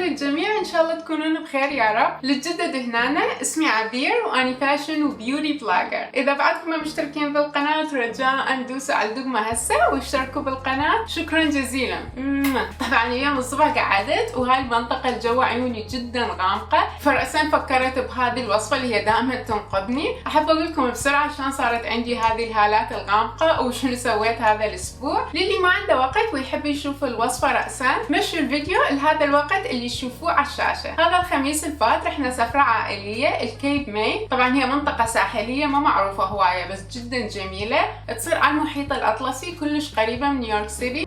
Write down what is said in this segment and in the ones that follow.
للجميع، ان شاء الله تكونون بخير يا رب. للجدد هنا اسمي عبير واني فاشن وبيوتي بلاجر. اذا بعدكم مشتركين بالقناة رجاء دوسوا على الدقمة هسه واشتركوا بالقناة، شكرا جزيلا. طبعا اليوم الصبح قعدت وهاي المنطقة الجو عيوني جدا غامقة، فرأسا فكرت بهذه الوصفة اللي هي دائما تنقذني. احب اقول لكم بسرعة عشان صارت عندي هذه الهالات الغامقة وشنو سويت هذا الاسبوع. للي ما عنده وقت ويحب يشوف الوصفة رأسا مشوا الفيديو لهذا الوقت اللي تشوفوه على الشاشة. هذا الخميس الفات رحنا سفرة عائلية الكيب ماي. طبعا هي منطقة ساحلية ما معروفة هواية بس جدا جميلة، تصير على المحيط الأطلسي كلش قريبة من نيويورك سيتي.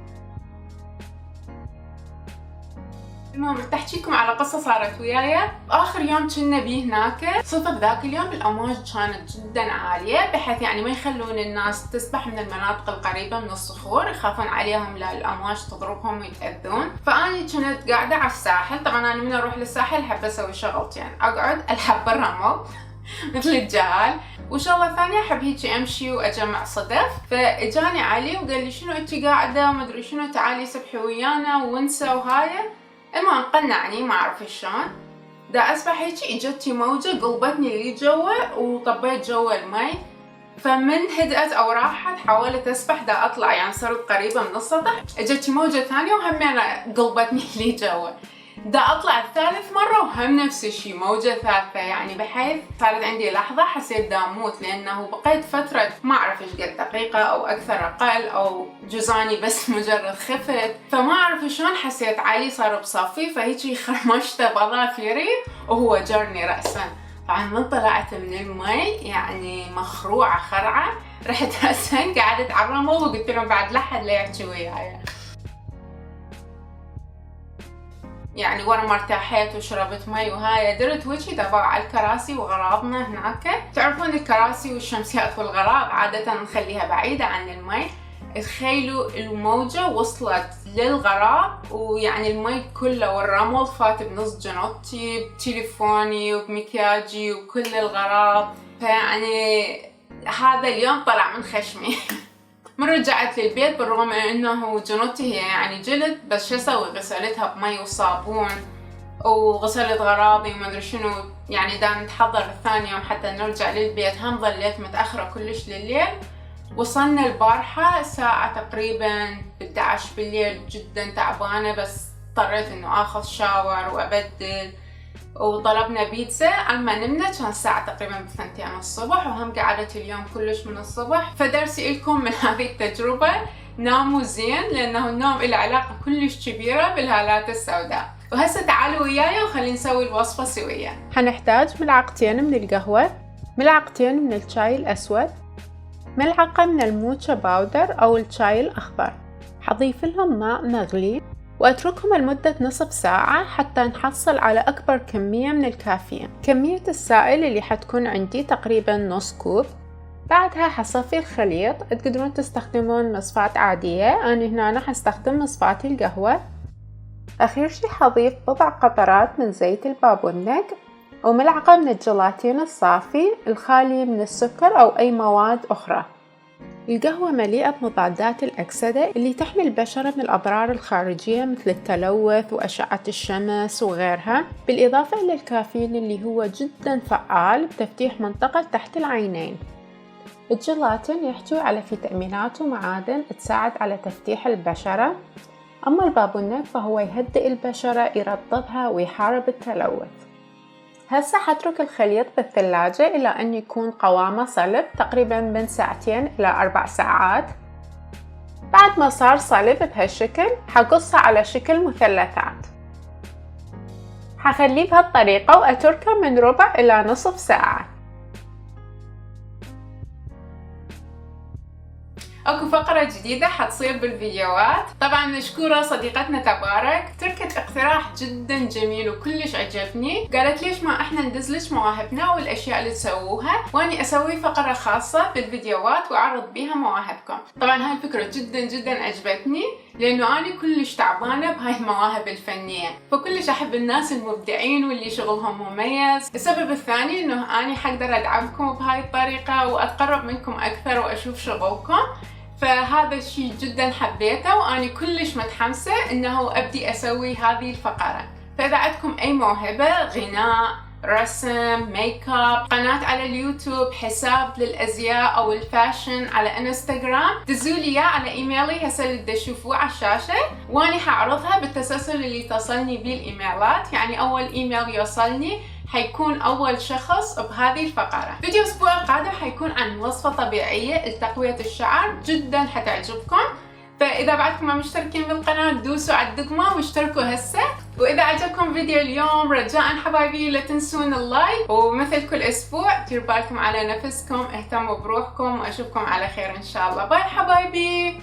المهم رح احكيكم على قصة صارت وياي آخر يوم كنا بيه هناك. صدفة بذاك اليوم الأمواج كانت جدا عالية بحيث يعني ما يخلون الناس تسبح من المناطق القريبة من الصخور، يخافون عليهم لا الأمواج تضربهم ويتأذون. فأني كنت قاعدة على الساحل. طبعا أنا من أروح للساحل أحب أسوي شغلتين، يعني أقعد ألعب بالرمل مثل الجهال، وشغلة ثانية أحب هيجي أمشي وأجمع صدف. فإجاني علي وقال لي شنو أنتي قاعدة وما أدري شنو، تعالي سبحي ويانا ونسى وهاي. المهم قنعني ما أعرف شلون، دا أسبح هيجي إجتني موجة قلبتني اللي جوا وطبيت جوا المي. فمن هدأت أو راحت حاولت أسبح دا أطلع، يعني صرت قريبة من السطح، إجتني موجة ثانية وهم أنا قلبتني اللي جوا. دا أطلع الثالث مرة وهم نفس الشي موجة ثالثة، يعني بحيث صارت عندي لحظة حسيت دا أموت، لأنه بقيت فترة ما أعرف إيش قد دقيقة أو أكثر أقل أو جزاني بس مجرد خفت، فما أعرف شلون حسيت علي صار بصفي. فهيجي خرمشته بأظافيري وهو جرني رأسا. طبعا من طلعت من المي يعني مخروعة خرعة، رحت رأسا قعدت على الرمل وقلت لهم بعد لحد لا يحكي وياي. يعني ورا ما ارتاحت وشربت مي وهاي درت وجهي دبا على الكراسي وغراضنا هناك. تعرفون الكراسي والشمسيات والغراض عادة نخليها بعيدة عن المي. تخيلوا الموجة وصلت للغراض ويعني المي كله والرمل فات بنص جنوبتي بتليفوني وبمكياجي وكل الغراض. فيعني هذا اليوم طلع من خشمي. من رجعت للبيت بالرغم من انه جنوبتي هي يعني جلد، بس شو اسوي، غسلتها بمي وصابون وغسلت غراضي وما ادري شنو. يعني دا نتحضر الثاني يوم حتى نرجع للبيت، هم ظليت متأخرة كلش لليل. وصلنا البارحة الساعة تقريبا 11 بالليل، جدا تعبانة بس اضطريت انه اخذ شاور وابدل. وطلبنا بيتزا. اما نمنا كان الساعة تقريبا 2 الصبح، وهم قعدت اليوم كلش من الصبح. فدرسي لكم من هذه التجربة ناموا زين، لانه النوم له علاقة كلش كبيرة بالهالات السوداء. وهسه تعالوا وياي وخلينا نسوي الوصفة سويا. حنحتاج ملعقتين من القهوة، ملعقتين من الشاي الأسود، ملعقة من الموتشا باودر أو الشاي الأخضر. حضيف لهم ماء مغلي وأتركهم لمدة نصف ساعة حتى نحصل على أكبر كمية من الكافيين. كمية السائل اللي حتكون عندي تقريبا نص كوب. بعدها حصفي الخليط. تقدرون تستخدمون مصفاة عادية، أنا هنا حستخدم مصفاة القهوة. أخير شي حضيف بضع قطرات من زيت البابونج وملعقة من الجيلاتين الصافي الخالي من السكر أو أي مواد أخرى. القهوة مليئة بمضادات الأكسدة اللي تحمي البشرة من الأضرار الخارجية مثل التلوث وأشعة الشمس وغيرها، بالإضافة إلى الكافيين اللي هو جدا فعال بتفتيح منطقة تحت العينين. الجيلاتين يحتوي على فيتامينات ومعادن تساعد على تفتيح البشرة، أما البابونج فهو يهدئ البشرة يرطبها ويحارب التلوث. هسه حترك الخليط بالثلاجة إلى أن يكون قوامه صلب تقريبا من 2 إلى 4 ساعات. بعد ما صار صلب بهالشكل حقصه على شكل مثلثات. حخليه بهالطريقة وأتركه من ربع إلى نصف ساعة. اكو فقرة جديدة حتصير بالفيديوهات. طبعا مشكورة صديقتنا تبارك، تركت اقتراح جدا جميل وكلش عجبني. قالت ليش ما احنا ندزلش مواهبنا والاشياء اللي تسووها، واني اسوي فقرة خاصة بالفيديوهات واعرض بيها مواهبكم. طبعا هاي الفكرة جدا جدا عجبتني، لانه اني كلش تعبانة بهاي المواهب الفنية، فكلش احب الناس المبدعين واللي شغلهم مميز. السبب الثاني انه اني حقدر ادعمكم بهاي الطريقة واتقرب منكم اكثر واشوف شغلكم. فهذا الشيء جدا حبيته واني كلش متحمسة انه ابدي اسوي هذه الفقرة. فإذا عندكم أي موهبة، غناء، رسم، ميك اب، قناة على اليوتيوب، حساب للأزياء أو الفاشن على انستغرام، دزولي إياه على إيميلي هسه اللي تشوفوه على الشاشة، وأني حعرضها بالتسلسل اللي تصلني بيه الإيميلات. يعني أول إيميل يوصلني حيكون أول شخص بهذه الفقرة. فيديو الأسبوع القادم حيكون عن وصفة طبيعية لتقوية الشعر، جدا حتعجبكم. فإذا بعدكم ما مشتركين بالقناة دوسوا على الدقمة واشتركوا هسه. وإذا عجبكم فيديو اليوم رجاء حبايبي لا تنسون اللايك، ومثل كل أسبوع دير بالكم على نفسكم، اهتموا بروحكم، وأشوفكم على خير إن شاء الله. باي حبايبي.